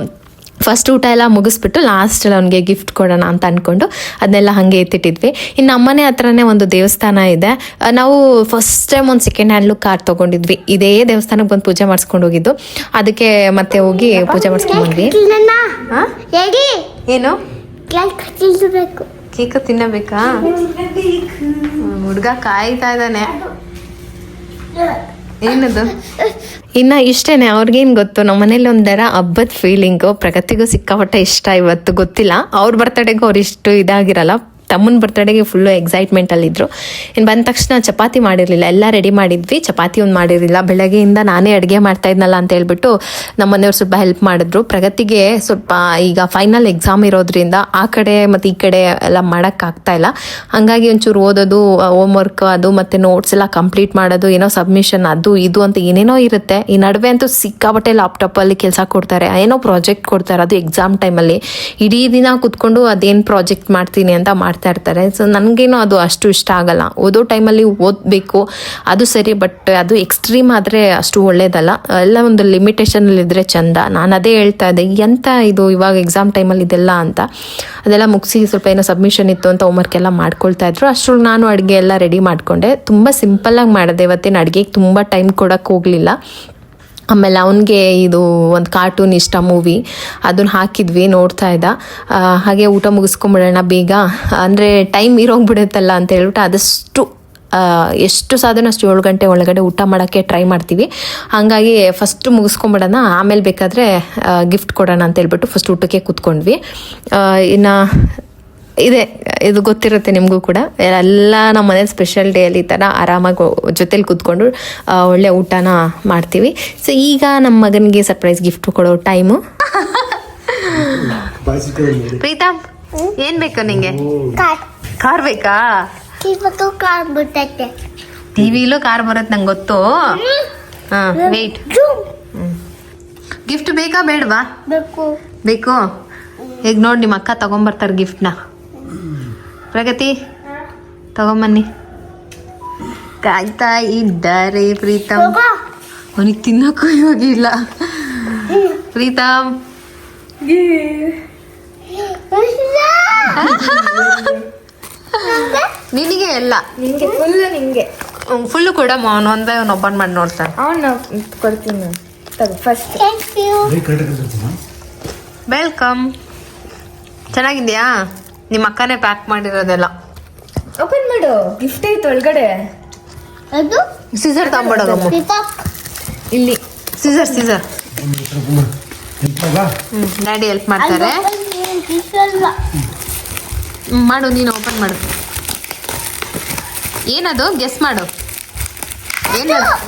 ಫಸ್ಟ್ ಊಟ ಎಲ್ಲ ಮುಗಿಸ್ಬಿಟ್ಟು ಲಾಸ್ಟಲ್ಲಿ ಅವ್ನಿಗೆ ಗಿಫ್ಟ್ ಕೊಡೋಣ ಅಂತ ಅಂದ್ಕೊಂಡು ಅದನ್ನೆಲ್ಲ ಹಾಗೆ ಎತ್ತಿಟ್ಟಿದ್ವಿ. ಇನ್ನು ನಮ್ಮನೆ ಹತ್ರನೇ ಒಂದು ದೇವಸ್ಥಾನ ಇದೆ. ನಾವು ಫಸ್ಟ್ ಟೈಮ್ ಒಂದು ಸೆಕೆಂಡ್ ಹ್ಯಾಂಡ್ಲು ಕಾರ್ ತೊಗೊಂಡಿದ್ವಿ. ಇದೇ ದೇವಸ್ಥಾನಕ್ಕೆ ಬಂದು ಪೂಜೆ ಮಾಡಿಸ್ಕೊಂಡು ಹೋಗಿದ್ದು. ಅದಕ್ಕೆ ಮತ್ತೆ ಹೋಗಿ ಪೂಜೆ ಮಾಡಿಸ್ಕೊಂಡು ಬಂದ್ವಿ. ಏನು ಕೇಕ್ ತಿನ್ನಬೇಕಾ? ಹುಡುಗ ಕಾಯ್ತಾ ಇದ್ದಾನೆ. ಏನದು? ಇನ್ನು ಇಷ್ಟೇನೆ, ಅವ್ರಿಗೇನು ಗೊತ್ತು, ನಮ್ಮ ಮನೇಲಿ ಒಂಥರ ಹಬ್ಬದ ಫೀಲಿಂಗು. ಪ್ರಗತಿಗೂ ಸಿಕ್ಕಾಪಟ್ಟೆ ಇಷ್ಟ. ಇವತ್ತು ಗೊತ್ತಿಲ್ಲ, ಅವ್ರ ಬರ್ತಡೇಗೂ ಅವ್ರು ಇಷ್ಟು ಇದಾಗಿರಲ್ಲ. ತಮ್ಮನ ಬರ್ತಡೇಗೆ ಫುಲ್ಲು ಎಕ್ಸೈಟ್ಮೆಂಟಲ್ಲಿದ್ದರು. ಇನ್ನು ಬಂದ ತಕ್ಷಣ ಚಪಾತಿ ಮಾಡಿರಲಿಲ್ಲ, ಎಲ್ಲ ರೆಡಿ ಮಾಡಿದ್ವಿ. ಚಪಾತಿ ಒಂದು ಮಾಡಿರಲಿಲ್ಲ. ಬೆಳಗ್ಗೆಯಿಂದ ನಾನೇ ಅಡುಗೆ ಮಾಡ್ತಾ ಇದ್ನಲ್ಲ ಅಂತ ಹೇಳ್ಬಿಟ್ಟು ನಮ್ಮ ಮನೆಯವ್ರು ಸ್ವಲ್ಪ ಹೆಲ್ಪ್ ಮಾಡಿದ್ರು. ಪ್ರಗತಿಗೆ ಸ್ವಲ್ಪ ಈಗ ಫೈನಲ್ ಎಕ್ಸಾಮ್ ಇರೋದ್ರಿಂದ ಆ ಕಡೆ ಮತ್ತು ಈ ಕಡೆ ಎಲ್ಲ ಮಾಡೋಕ್ಕಾಗ್ತಾಯಿಲ್ಲ. ಹಾಗಾಗಿ ಒಂಚೂರು ಓದೋದು, ಹೋಮ್ವರ್ಕ್ ಅದು ಮತ್ತು ನೋಟ್ಸ್ ಎಲ್ಲ ಕಂಪ್ಲೀಟ್ ಮಾಡೋದು, ಏನೋ ಸಬ್ಮಿಷನ್ ಅದು ಇದು ಅಂತ ಏನೇನೋ ಇರುತ್ತೆ. ಈ ನಡುವೆ ಅಂತೂ ಸಿಕ್ಕಾಪಟ್ಟೆ ಲ್ಯಾಪ್ಟಾಪಲ್ಲಿ ಕೆಲಸ ಕೊಡ್ತಾರೆ, ಏನೋ ಪ್ರಾಜೆಕ್ಟ್ ಕೊಡ್ತಾರೆ. ಅದು ಎಕ್ಸಾಮ್ ಟೈಮಲ್ಲಿ ಇಡೀ ದಿನ ಕೂತ್ಕೊಂಡು ಅದೇನು ಪ್ರಾಜೆಕ್ಟ್ ಮಾಡ್ತೀನಿ ಅಂತ ಮಾಡ್ತಾ ಇರ್ತಾರೆ. ಸೊ ನನಗೇನೋ ಅದು ಅಷ್ಟು ಇಷ್ಟ ಆಗಲ್ಲ. ಓದೋ ಟೈಮಲ್ಲಿ ಓದಬೇಕು, ಅದು ಸರಿ, ಬಟ್ ಅದು ಎಕ್ಸ್ಟ್ರೀಮ್ ಆದರೆ ಅಷ್ಟು ಒಳ್ಳೇದಲ್ಲ. ಎಲ್ಲ ಒಂದು ಲಿಮಿಟೇಷನಲ್ಲಿದ್ದರೆ ಚಂದ. ನಾನು ಅದೇ ಹೇಳ್ತಾ ಇದ್ದೆ, ಎಂತ ಇದು ಇವಾಗ ಎಕ್ಸಾಮ್ ಟೈಮಲ್ಲಿ ಇದೆಲ್ಲ ಅಂತ. ಅದೆಲ್ಲ ಮುಗಿಸಿ ಸ್ವಲ್ಪ ಏನೋ ಸಬ್ಮಿಷನ್ ಇತ್ತು ಅಂತ ಹೋಮ್ವರ್ಕ್ ಎಲ್ಲ ಮಾಡ್ಕೊಳ್ತಾ ಇದ್ರು. ಅಷ್ಟರಲ್ಲಿ ನಾನು ಅಡುಗೆ ಎಲ್ಲ ರೆಡಿ ಮಾಡಿಕೊಂಡೆ. ತುಂಬ ಸಿಂಪಲ್ಲಾಗಿ ಮಾಡಿದೆ. ಇವತ್ತಿನ ಅಡುಗೆಗೆ ತುಂಬ ಟೈಮ್ ಕೊಡೋಕ್ಕೆ ಹೋಗಲಿಲ್ಲ. ಆಮೇಲೆ ಅವನಿಗೆ ಇದು ಒಂದು ಕಾರ್ಟೂನ್ ಇಷ್ಟ, ಮೂವಿ, ಅದನ್ನು ಹಾಕಿದ್ವಿ, ನೋಡ್ತಾ ಇದ್ದ. ಹಾಗೆ ಊಟ ಮುಗಿಸ್ಕೊಂಬಿಡೋಣ ಬೇಗ, ಅಂದರೆ ಟೈಮ್ ಇರೋಗ್ಬಿಡುತ್ತಲ್ಲ ಅಂತ ಹೇಳ್ಬಿಟ್ಟು ಆದಷ್ಟು ಎಷ್ಟು ಸಾಧನ ಅಷ್ಟು 7 ಗಂಟೆ ಒಳಗಡೆ ಊಟ ಮಾಡೋಕ್ಕೆ ಟ್ರೈ ಮಾಡ್ತೀವಿ. ಹಾಗಾಗಿ ಫಸ್ಟ್ ಮುಗಿಸ್ಕೊಂಬಿಡೋಣ, ಆಮೇಲೆ ಬೇಕಾದರೆ ಗಿಫ್ಟ್ ಕೊಡೋಣ ಅಂತ ಹೇಳ್ಬಿಟ್ಟು ಫಸ್ಟ್ ಊಟಕ್ಕೆ ಕೂತ್ಕೊಂಡ್ವಿ. ಇನ್ನು ಇದು ಗೊತ್ತಿರುತ್ತೆ ನಿಮಗೂ ಕೂಡ, ಎಲ್ಲ ನಮ್ಮ ಮನೇಲಿ ಸ್ಪೆಷಲ್ ಡೇಯಲ್ಲಿ ಈ ಥರ ಆರಾಮಾಗಿ ಜೊತೇಲಿ ಕೂತ್ಕೊಂಡು ಒಳ್ಳೆ ಊಟನ ಮಾಡ್ತೀವಿ. ಸೊ ಈಗ ನಮ್ಮ ಮಗನಿಗೆ ಸರ್ಪ್ರೈಸ್ ಗಿಫ್ಟ್ ಕೊಡೋ ಟೈಮು. ಪ್ರೀತಮ್, ಏನು ಬೇಕು ನಿಂಗೆ? ಕಾರ್ ಬೇಕಾ? ಟಿವಿಲೂ ಕಾರ್ ಬರುತ್ತೆ ನಂಗೆ ಗೊತ್ತು. ಹಾಂ, ವೇಟ್. ಗಿಫ್ಟ್ ಬೇಕಾ ಬೇಡವಾ? ಬೇಕು. ಈಗ ನೋಡಿ ನಿಮ್ಮ ಅಕ್ಕ ತಗೊಂಬರ್ತಾರೆ ಗಿಫ್ಟ್ನ. ಪ್ರಗತಿ ತಗೊಂಬನ್ನಿ. ಕಾಯ್ತಾ ಇದ್ದಾರೆ ಪ್ರೀತಮ್. ಅವನಿಗೆ ತಿನ್ನಕ್ಕೂ ಇವಾಗಿಲ್ಲ. ಪ್ರೀತಮ್ ನಿನಗೆ ಎಲ್ಲ ನಿಂಗೆ ಫುಲ್ಲು ನಿಂಗೆ. ಫುಲ್ಲು ಕೂಡ ಅವನು ಒಂದೇ ಅವ್ನು ಓಪನ್ ಮಾಡಿ ನೋಡ್ತಾನೆ. ಅವನು ಕೊಡ್ತೀನಿ ನಾನು. ತಗೋ ಫಸ್ಟ್. Thank you. ವೆಲ್ಕಮ್. ಚೆನ್ನಾಗಿದ್ಯಾ? ನಿಮ್ಮ ಅಕ್ಕನೇ ಪ್ಯಾಕ್ ಮಾಡಿರೋದೆಲ್ಲ. ಓಪನ್ ಮಾಡು. ಗಿಫ್ಟ್ ಐತೆ ಒಳಗಡೆ. ಅದು ಸೀಸರ್ ತಗೊಂಬಿಡೋಗಮ್ಮ. ಪಿಕಾಕ್. ಇಲ್ಲಿ ಸೀಸರ್. ಡ್ಯಾಡಿ ಹೆಲ್ಪ್ ಮಾಡ್ತಾರೆ. ಮಾಡು, ನೀನು ಓಪನ್ ಮಾಡು. ಏನದು? ಗೆಸ್ ಮಾಡು.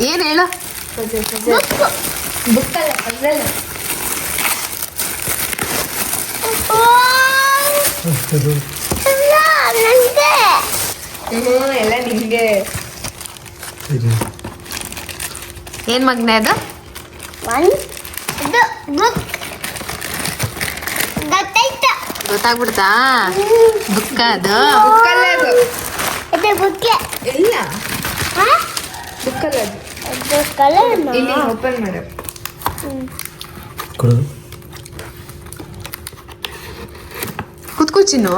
ಏನು ಹೇಳು? ಬುಕ್ಕಲ್ಲ ಪಜಲ್. ನಂಗೆ ಎಲ್ಲ ನಿಂಗೆ. ಏನು ಮಗ್ನೆ ಅದು? ಒಂದು ಇದು ಬುಕ್ ಗೊತ್ತಾಯ್ತಾ? ಗೊತ್ತಾಗ್ಬಿಡ್ತಾ? ಬುಕ್ಕ ಅದು? ಬುಕ್ಕಲ್ಲ ಅದು. ಇದು ಬುಕ್ಕೆ ಇಲ್ಲ ಹಾ ಬುಕ್ಕಲ್ಲ ಅದು. ಅದು ಕಲರ್ ಇಲ್ಲಿ ಓಪನ್ ಮಾಡು. ಕುತ್ಕೋ ಚಿನ್ನು.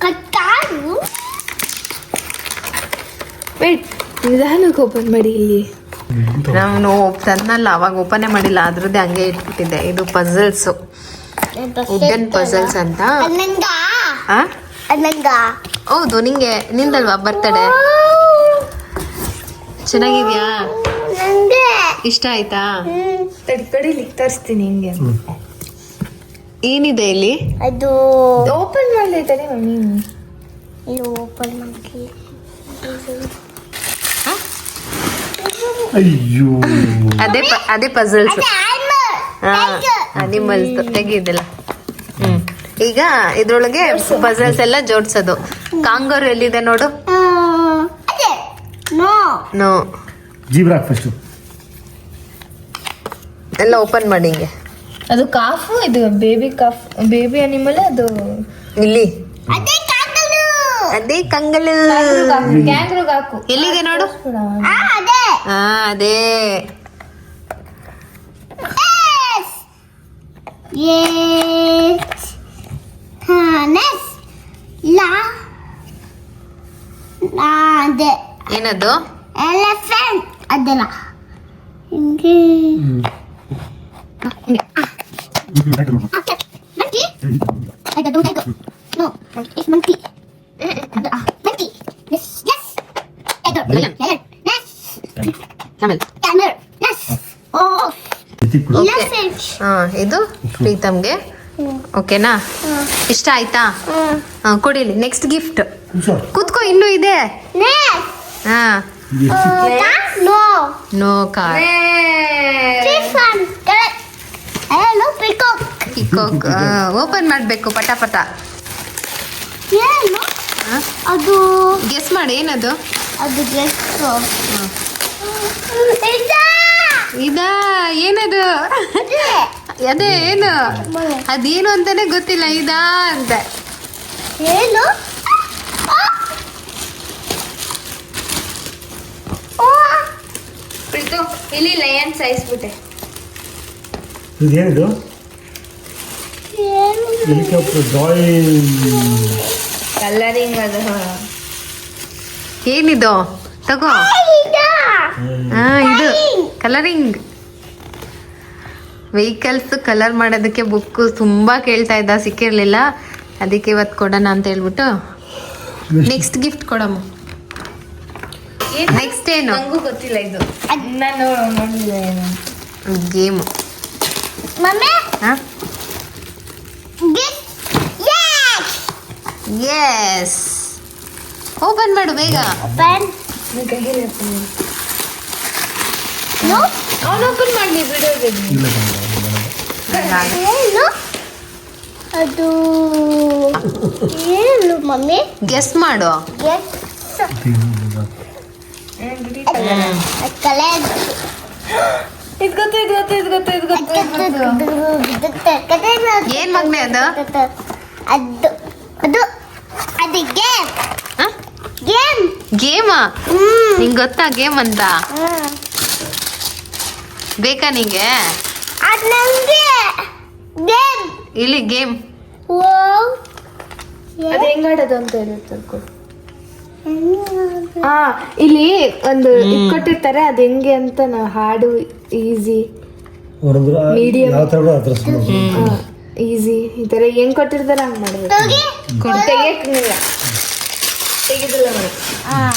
ಕಟ್ಟಾರು ವೇಟ್, ನಿಧಾನಕ್ಕೆ ಓಪನ್ ಮಾಡಿ. ಇಲ್ಲಿ ನಾನು ತಂದಲ್ಲ ಅವಾಗ ಓಪನೇ ಮಾಡಿಲ್ಲ, ಅದ್ರದ್ದೇ ಹಂಗೆ ಇಟ್ಬಿಟ್ಟಿದ್ದೆ. ಇದು ಪಜಲ್ಸು, ವುಡನ್ ಪಜಲ್ಸ್ ಅಂತ. ಅನ್ನಂಗ ಆ? ಅನ್ನಂಗ ಹೌದು, ನಿಂದಲ್ವಾ ಬರ್ತಡೆ? ಚೆನ್ನಾಗಿದ್ಯಾ? ನಂಗೆ ಇಷ್ಟ ಆಯ್ತಾ? ಕಡಿಲಿ ತರಿಸ್ತೀನಿ ಹಿಂಗೆ. ಏನಿದೆ ಇಲ್ಲಿ? ಅದು ಓಪನ್ ಮಾಡ್ಲೈತಾನೆ ಮಮ್ಮಿ. ಇದು ಓಪನ್ ಮಾಡಿ ಅಯ್ಯೋ ಅದೇ ಪಜಲ್ಸ್. Thank you. ಅನಿಮಲ್ಸ್ ತೆಗಿದಿಲ್ಲ. ಈಗ ಇದ್ರೊಳಗೆ ಪಜಲ್ಸ್ ಎಲ್ಲ ಜೋಡ್ಸೋದು. ಕಾಂಗರು ಎಲ್ಲಿದೆ ನೋಡು? ಅದೇ ನೋ ನೋ. ಜೀಬ್ರಾ ಫಸ್ಟ್ ಎಲ್ಲ ಓಪನ್ ಮಾಡಿ ಹಿಂಗೆ. ಅದು ಕಾಫು, ಇದು ಬೇಬಿ ಕಾಫ್, ಬೇಬಿ ಅನಿಮಲ್. ಅದು ಇಲ್ಲಿ ಅದೇ ಕಾಕಲು ಅದೇ ಕಂಗಲು. ಕ್ಯಾಂಗ್ರೂಗ್ ಹಾಕು. ಎಲ್ಲಿದೆ ನೋಡು? ಅದೇ ಹಾ, ಅದೇ. yes harness la ಅದೇ ಏನದು? ಎಲಿಫೆಂಟ್ ಅದಲ್ಲ ಹಿಂಗೆ monkey I don't like it. No, it's monkey. Monkey. Yes, yes. Yes. ಆಮೇಲೆ Camel. Yes. Oh. Elephant. ಹಾ, ಇದು ಪ್ರೀತಮ್ಗೆ. ಓಕೆನಾ? ಇಷ್ಟ ಆಯ್ತಾ? ಕೊಡಿಲಿ. Next gift. ಕೂತ್ಕೋ, ಇನ್ನೂ ಇದೆ. Next. ಹಾ. No. No car. Fish one. Correct. Hello, peacock. Peacock. Open ಮಾಡಬೇಕು ಪಟ. ಏನು? ಅದು ಗೆಸ್ ಮಾಡಿ, ಏನದು? ಅದು ಡ್ರೆಸ್ ಇದಾ? ಏನದು? ಅದೇ ಏನು? ಅದೇನು ಅಂತಾನೆ ಗೊತ್ತಿಲ್ಲ. ಇದಾ ಅಂತ. ಏನು? ಪ್ರೀತು, ಇಲ್ಲಿ ಲಯನ್ ಸಾಯಿಸ್ಬಿಟ್ಟೆ. ಇದೇನಿದು? Helicopter drawing. ಕಲರಿಂಗ್ ಅದು. ಏನಿದು? ತಗೋ. ಹಾ, ಇದು ಕಲರಿಂಗ್. ವೆಹಿಕಲ್ಸ್ ಕಲರ್ ಮಾಡೋದಕ್ಕೆ ಬುಕ್ ತುಂಬಾ ಕೇಳ್ತಾ ಇದ್ದ, ಸಿಕ್ಕಿರ್ಲಿಲ್ಲ. ಅದಕ್ಕೆ ಇವತ್ತು ಕೊಡೋಣ ಅಂತ ಹೇಳ್ಬಿಟ್ಟು ನೆಕ್ಸ್ಟ್ ಗಿಫ್ಟ್ ಕೊಡಮ್ಮ. ನೆಕ್ಸ್ಟ್ ಏನು? ನಂಗೂ ಗೊತ್ತಿಲ್ಲ ಇದು. ನಾನು ನೋಡಿಲ್ಲ ಏನು. ಗೇಮು. ಮಮ್ಮಿ ಹಾ, ಎಸ್. ಓಪನ್ ಮಾಡು ಬೇಗ. ಪೆನ್ ನಿನ್ ಕೈಯಲ್ಲಿ ನೋ ಅವನು ಓಪನ್ ಮಾಡಲಿ ಬಿಡೋದು. ಏನು? ಅದು ಏನು ಮಮ್ಮಿ? ಗೆಸ್ ಮಾಡು. ಗೆಸ್ ಕಲರ್ ಇದು ಗೊತ್ತು. ಏನ್ ಮಗ್ನೆ ಅದು? ಅದು ಅದು ಅದು ಅದು ಗೇಮ್ ಗೇಮಾ? ನಿಂಗೆ ಗೊತ್ತಾ ಗೇಮ್ ಅಂತ? ಬೇಕಾ ನಿಂಗೆ? ಅದು ನಂಗೆ ಗೇಮ್. ಇಲ್ಲಿ ಗೇಮ್. ಅದು ಹೆಂಗ್ ಆಡೋದು ಅಂತ ಇರುತ್ತೆ ಕೊಡು. ಹಾ, ಇಲ್ಲಿ ಒಂದು ಇದ್ ಕೊಟ್ಟಿರ್ತಾರೆ, ಅದು ಹೆಂಗೆ ಅಂತ ನಾವು ಹಾಡು ಈಸಿ ಮೀಡಿಯಂ ಯಾವ ಥರ ಆ ಥರ ಈಸಿ ಈ ತರ ಹೆಂಗ್ ಕೊಟ್ಟಿರ್ತಾರ ಹಂಗ್ ಮಾಡ್ಬೇಕು. ತೆಗಿಯಕ್ಕಿಲ್ಲ, ತೆಗಿದಿಲ್ಲ ಮಾಡಿ.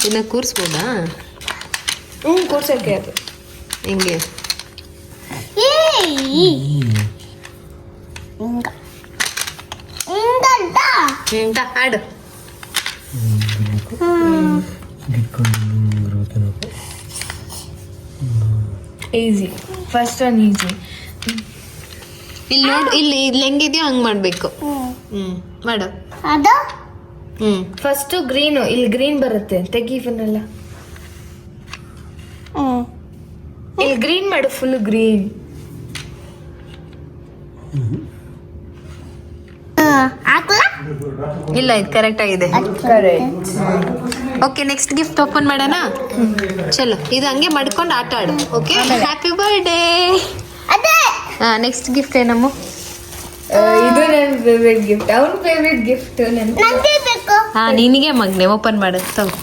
ಇನ್ನ ಕೂರಿಸ್ಬೋದಾ? ಕೂರ್ಸಕ್ಕೆ ಅದು ಹಿಂಗೆ. ಹಾಡು. ಈಸಿ. First one easy. ಇಲ್ಲಿ ನೋಡು, ಇಲ್ಲಿ ಹೆಂಗಿದ್ಯೋ ಹಂಗ್ ಮಾಡ್ಬೇಕು. ಮಾಡು. ಅದು ಫಸ್ಟ್ ಗ್ರೀನು, ಇಲ್ಲಿ ಗ್ರೀನ್ ಬರುತ್ತೆ, ತೆಗಿ ಇವನ್ನೆಲ್ಲ. ಇಲ್ಲಿ ಗ್ರೀನ್ ಮಾಡು, ಫುಲ್ ಗ್ರೀನ್. ಹಾಕ್ಲಾ? ಇಲ್ಲ, ಇದು ಕರೆಕ್ಟ್ ಆಗಿದೆ. Correct. Okay, next gift open ಮಾಡೋಣ. ಚಲೋ, ಇದು ಹಂಗೆ ಮಾಡ್ಕೊಂಡು ಆಟ ಆಡು. Okay, happy birthday. ಅದೇ ನೆಕ್ಸ್ಟ್ ಗಿಫ್ಟ್ ಏನಮ್ಮ? ಇದು ನನ್ನ ಫೇವ್ರೆಟ್ ಗಿಫ್ಟ್, ಅವ್ನ ಫೇವ್ರೆಟ್ ಗಿಫ್ಟ್. ನಂಗೆ ಬೇಕು. ಹಾ, ನಿನಗೆ ಮಗ್ನೆ ಓಪನ್ ಮಾಡು. ತಗೋ.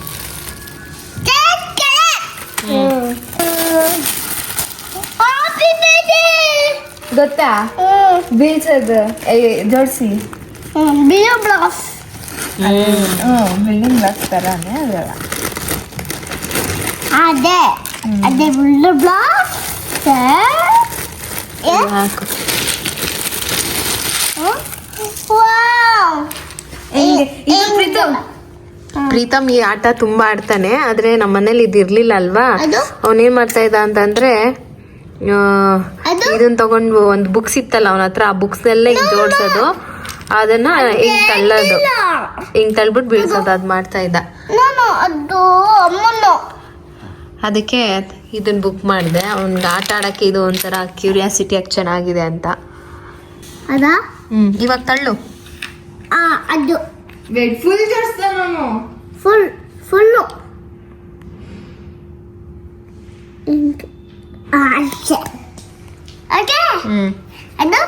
Happy birthday. ಗೊತ್ತಾ ಬೀಳ್ಸೋದು ಜೋಡಿಸಿ ಬಿಯೋ ಬ್ಲಾಸ್. ಬಿಲ್ಡಿಂಗ್ ಬ್ಲಾಕ್ಸ್ ತರಾನೇ ಅದಲ್ಲ. ಅದೇ ಅದೇ ಬಿಯೋ ಬ್ಲಾಸ್. ಹಾಕು. ವಾವ್. ಪ್ರೀತಮ್ ಈ ಆಟ ತುಂಬಾ ಆಡ್ತಾನೆ, ಆದ್ರೆ ನಮ್ಮ ಮನೇಲಿ ಇದು ಇರ್ಲಿಲ್ಲ ಅಲ್ವಾ. ಅದು? ಅವನೇನ್ ಮಾಡ್ತಾ ಇದ್ದ ಅಂತಂದ್ರೆ ಅದು? ಇದನ್ನ ತಗೊಂಡು ಒಂದು ಬುಕ್ಸ್ ಇತ್ತಲ್ಲ ಅವನ ಹತ್ರ, ಆ ಬುಕ್ಸ್ ಎಲ್ಲ ಹಿಂಗ್ ಜೋಡ್ಸೋದು, ಅದನ್ನ ಹಿಂಗ್ ತಳ್ಳೋದು, ಹಿಂಗ್ ತಳ್ಬಿಟ್ಟು ಬೀಳ್ಸೋದು, ಅದ್ ಮಾಡ್ತಾ ಇದ್ದ. ನಾನು ಅದು ಅಮ್ಮನ. ಅದಕ್ಕೆ ಇದನ್ನ ಬುಕ್ ಮಾಡಿದೆ. ಅವ್ನಿಗೆ ಆಟ ಆಡಕ್ಕೆ ಇದು ಒಂಥರ ಕ್ಯೂರಿಯಾಸಿಟಿ ಆಗಿ ಚೆನ್ನಾಗಿದೆ ಅಂತ. ಅದಾ? ಇವಾಗ ತಳ್ಳು. ಅದು ಫುಲ್ ಜೋಡಿಸ್ದ ನಾನು. Full okay. ಅದು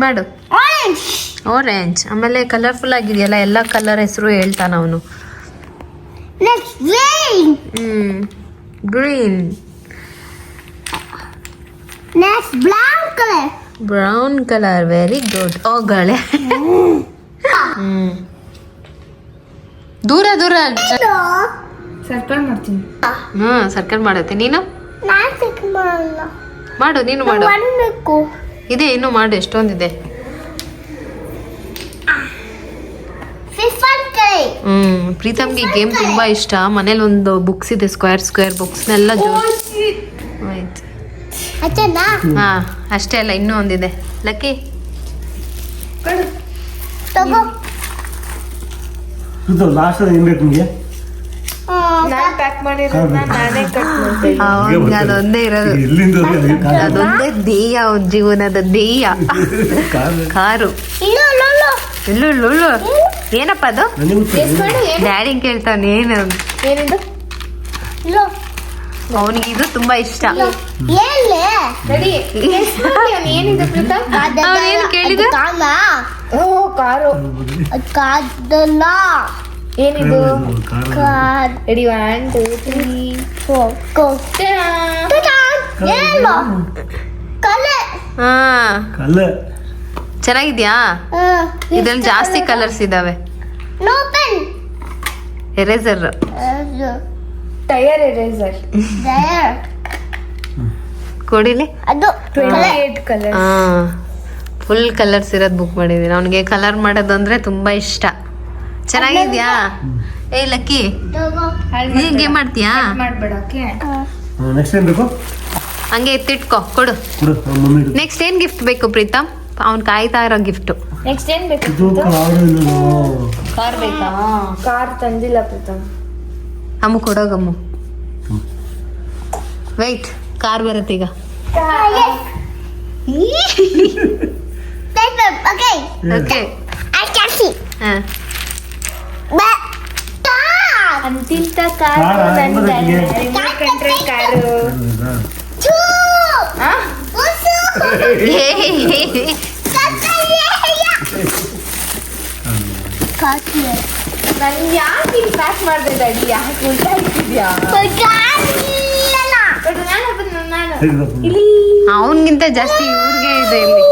ಮಾಡು. ಆರೆಂಜ್. ಆರೆಂಜ್. ಆಮೇಲೆ ಕಲರ್ಫುಲ್ ಆಗಿದೆಯಲ್ಲ, ಎಲ್ಲ ಕಲರ್ ಹೆಸರು ಹೇಳ್ತಾನ ಅವನು. Next green. Green. Next brown colour. Brown colour. Very good. ಓಗಳೇ. ದೂರ ದೂರ. ಸರ್ಕಲ್ ಮಾಡ್ತೀನಿ. ಸರ್ಕಲ್ ಮಾಡತ್ತೆ. ನೀನು ನಾನು ಚೆಕ್ ಮಾಡಲ್ಲ. ಮಾಡು, ನೀನು ಮಾಡು. ಮಾಡಬೇಕು. ಇದೆ, ಇನ್ನು ಮಾಡು, ಎಷ್ಟೊಂದಿದೆ. ಪ್ರೀತಮ್ಗೆ ಗೇಮ್ ತುಂಬಾ ಇಷ್ಟ. ಮನೇಲಿ ಒಂದು ಬುಕ್ಸ್ ಇದೆ, ಸ್ಕ್ವೇರ್ ಬುಕ್ಸ್ನೆಲ್ಲ ಆಯ್ತು. ಅಚ್ಚನಾ? ಹಾ, ಅಷ್ಟೇ ಅಲ್ಲ, ಇನ್ನೂ ಒಂದಿದೆ. ಲಕ್ಕಿ ತಗೋ. ಇದು ಲಾಸ್ಟ್ ಏನ್ ಬೇಕು ನಿಮಗೆ? ನಾನು ಪ್ಯಾಕ್ ಮಾಡಿರೋದನ್ನ ನಾನೇ ಕಟ್ ಮಾಡ್ತೀನಿ. ಅವ್ನಿಗೆ ಅದೊಂದೇ ಇರೋದು. ಎಲ್ಲಿಂದ ಅದೊಂದೇ ಧ್ಯೇಯ, ಅವ್ನ ಜೀವನದ ಧ್ಯೇಯ. ಕಾರು. ಇಲ್ಲು ಏನಪ್ಪ ಅದು? ಡ್ಯಾಡಿ ಕೇಳ್ತಾನೆ ಏನು ಏನಿದು? ಅವನಿಗೆ ಇದು ತುಂಬಾ ಇಷ್ಟ. ಎಲ್ಲಿ? ರೆಡಿ? ಏನಿದೆ ಪ್ರೀತಮ್? ಅವನೇನು ಕೇಳಿದ? ಓ, ಕಾರು. ಕಾದಲ್ಲ. ಏನಿದು? ಕಾದ್. ರೆಡಿ? 1 2 3 4 ಗೋ. ಏನು? ಕಲೆ. ಹಾ, ಕಲರ್ ಚೆನ್ನಾಗಿದ್ಯಾ? ಇದ್ರಲ್ಲಿ ಜಾಸ್ತಿ ಕಲರ್ಸ್ ಇದಾವೆ. No pen. Eraser. Tyre eraser. ಕೊಡಿಲಿ. ಅದು 28 ಕಲರ್. ಹಾ, ಫುಲ್ ಕಲರ್ಸ್ ಇರೋದು ಬುಕ್ ಮಾಡಿದೀನಿ. ಅವನಿಗೆ ಕಲರ್ ಮಾಡೋದು ಅಂದ್ರೆ ತುಂಬಾ ಇಷ್ಟ. ಚೆನ್ನಾಗಿದ್ಯಾ? ಏ ಲಕ್ಕಿ, ನೀನ್ ಗೇಮ್ ಮಾಡ್ತೀಯಾ? ಮಾಡ್ಬೇಡ. ಓಕೆ, ನೆಕ್ಸ್ಟ್ ಏನ್ ಬೇಕು? ಹಂಗೆ ಎತ್ತಿಟ್ಕೋ, ಕೊಡು. ಕೊಡು ಮಮ್ಮಿ. ನೆಕ್ಸ್ಟ್ ಏನ್ ಗಿಫ್ಟ್ ಬೇಕು ಪ್ರೀತಮ್? ಅವ್ನ್ ಕಾಯ್ತಾ ಇರೋ ಗಿಫ್ಟ್. ನೆಕ್ಸ್ಟ್ ಏನ್ ಬೇಕು? ಇದು ಕಾರ್ ಬೇಕಾ? ಕಾರ್ ತಂದಿಲ್ಲ ಪ್ರೀತಮ್. ಅಮ್ಮು ಕೊಡೋಗಮ್ಮು. ವೈಟ್, ಕಾರ್ ಬರುತ್ತೆ ಈಗ. Okay. Okay. I can see. ಹಾ, But ತಿಂತ ಕಾರು ಕಾರ, ನಂದಲ್ಲ ಎಂಬತ್ತಕ್ಕೆ. ರಿಮೋಟ್ ಕಂಟ್ರೋಲ್ ಕಾರು ಹೌದಾ? ಚೂ ಆ? ಉಸು ಕಾಕಿ ನನ್ ಯಾಕೆ ಹಿಂಗ್ ಪ್ಯಾಕ್ ಮಾಡ್ದೆ ಡ್ಯಾಡಿ ಯಾಕೆ ಉಲ್ಟಾ ಇಟ್ಟಿದ್ಯಾ ಬಗಾಲಿಲ್ಲ ಬಟ್ ನಾನು ತೆಗ್ದು. ಇಲ್ಲಿ ಅವನಿಗಿಂತ ಜಾಸ್ತಿ ಇವ್ರಿಗೆ ಇದೆ ಇಲ್ಲಿ.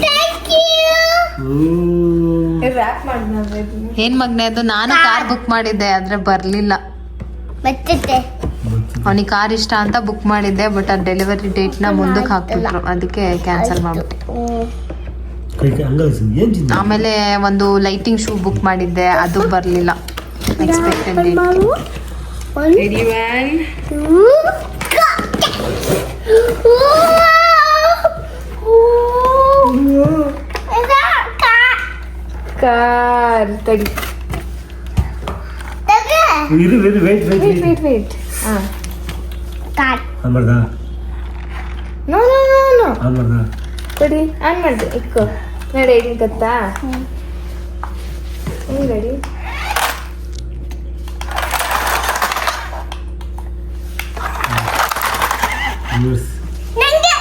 Thank you hmm. ರ್ಯಾಪ್ ಮಾಡಿದ್ನಲ್ವ ಇದನ್ನ ಏನ್ ಮಗ್ನೆ ಅದು ನಾನು ಕಾರ್ ಬುಕ್ ಮಾಡಿದ್ದೆ ಆದ್ರೆ ಬರ್ಲಿಲ್ಲ. ಮತ್ತೆ ಅವನಿಗೆ ಕಾರ್ ಇಷ್ಟ ಅಂತ ಬುಕ್ ಮಾಡಿದ್ದೆ ಬಟ್ ಆ ಡೆಲಿವರಿ ಡೇಟ್ ನ ಮುಂದಕ್ಕೆ ಹಾಕ್ಬಿಟ್ರು, ಅದಕ್ಕೆ ಕ್ಯಾನ್ಸಲ್ ಮಾಡ್ಬಿಟ್ಟೆ. ಕೈ ಹಂಗಲ್ಲ ಸರ್, ಏನ್ ಚಿಂತೆ? ಆಮೇಲೆ ಒಂದು ಲೈಟಿಂಗ್ ಶೂ ಬುಕ್ ಮಾಡಿದ್ದೆ, ಅದು ಬರ್ಲಿಲ್ಲ expected date. Ready one car ತಡಿ ಇರು wait wait wait wait wait ಹಾ ಆನ್ ಮಾಡ್ದ no no no no on ಮಾಡ್ದ ತಡಿ ಆನ್ ಮಾಡಿದೆ ಇಕ್ಕೋ ನೋಡಿ ಹೇಗೆ ಗೊತ್ತಾ ರೆಡಿ ನ್ಯೂಸ್ ನಂಗೆ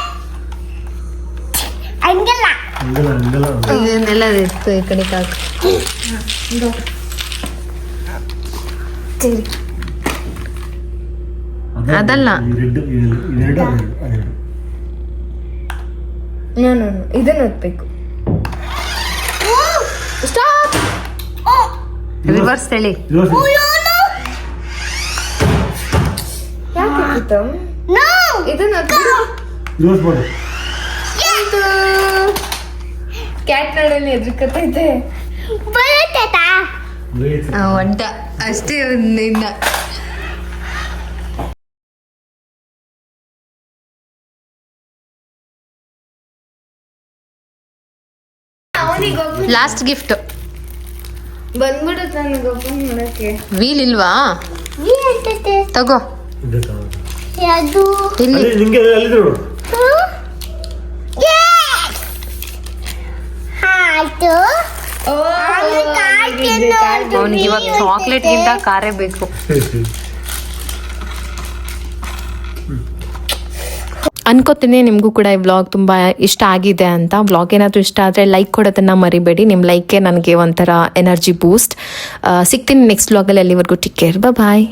ಹಂಗಲ್ಲ ಹಂಗಲ್ಲ ಹಂಗಲ್ಲ ಇದನ್ನೆಲ್ಲ ಇತ್ತು ಈ ಕಡೆ ಕಾಕ್. ಅದಲ್ಲ. ರೆಡ್ ಇವೆರಡು ಅದೆರಡು ನೋ ನೋ ನೋ ಇದನ್ನ ಓದ್ಬೇಕು ಸ್ಟಾಪ್ ರಿವರ್ಸ್ ಹೇಳಿ. ಯಾಕೆ ಪ್ರೀತಮ್ ನೋ ಇದನ್ನ ಓದ್ಬೇಕು ರಿವರ್ಸ್ ಮಾಡು ಕ್ಯಾಟ್ ನಾಡಲ್ಲಿ ಎದ್ರಿಕತ್ತೈತೆ ಬರುತ್ತಾ ವೇಟ್ ಒಂಟ ಅಷ್ಟೇ ಒಂದಿನ. ಅವನಿಗೆ ಓಪನ್ ಲಾಸ್ಟ್ ಗಿಫ್ಟ್. ಬಂದ್ಬಿಡುತ್ತೆ ನನಗೆ ಓಪನ್ ಮಾಡಕ್ಕೆ ವೀಲ್ ಇಲ್ವಾ? ಏನ್ತತೆ ತಗೋ ಅದು ಇಲ್ಲಿ. ಅದೇ ನಿಂಗೆ ಅಲ್ಲಿದೆ ನೋಡು ಆಯ್ತು ಅವನಿಗೆ ಇವಾಗ ಚಾಕ್ಲೇಟ್ ಗಿಂತ ಕಾರೇ ಬೇಕು. ಅನ್ಕೋತೀನಿ ನಿಮಗೂ ಕೂಡ ಈ ವ್ಲಾಗ್ ತುಂಬ ಇಷ್ಟ ಆಗಿದೆ ಅಂತ. ವ್ಲಾಗ್ ಏನಾದರೂ ಇಷ್ಟ ಆದರೆ ಲೈಕ್ ಕೊಡೋದನ್ನು ಮರಿಬೇಡಿ. ನಿಮ್ಮ ಲೈಕೇ ನನಗೆ ಒಂಥರ ಎನರ್ಜಿ ಬೂಸ್ಟ್. ಸಿಗ್ತೀನಿ ನೆಕ್ಸ್ಟ್ ವ್ಲಾಗಲ್ಲಿ. ಅಲ್ಲಿವರೆಗೂ ಟೇಕ್ ಕೇರ್, ಬಾಯ್.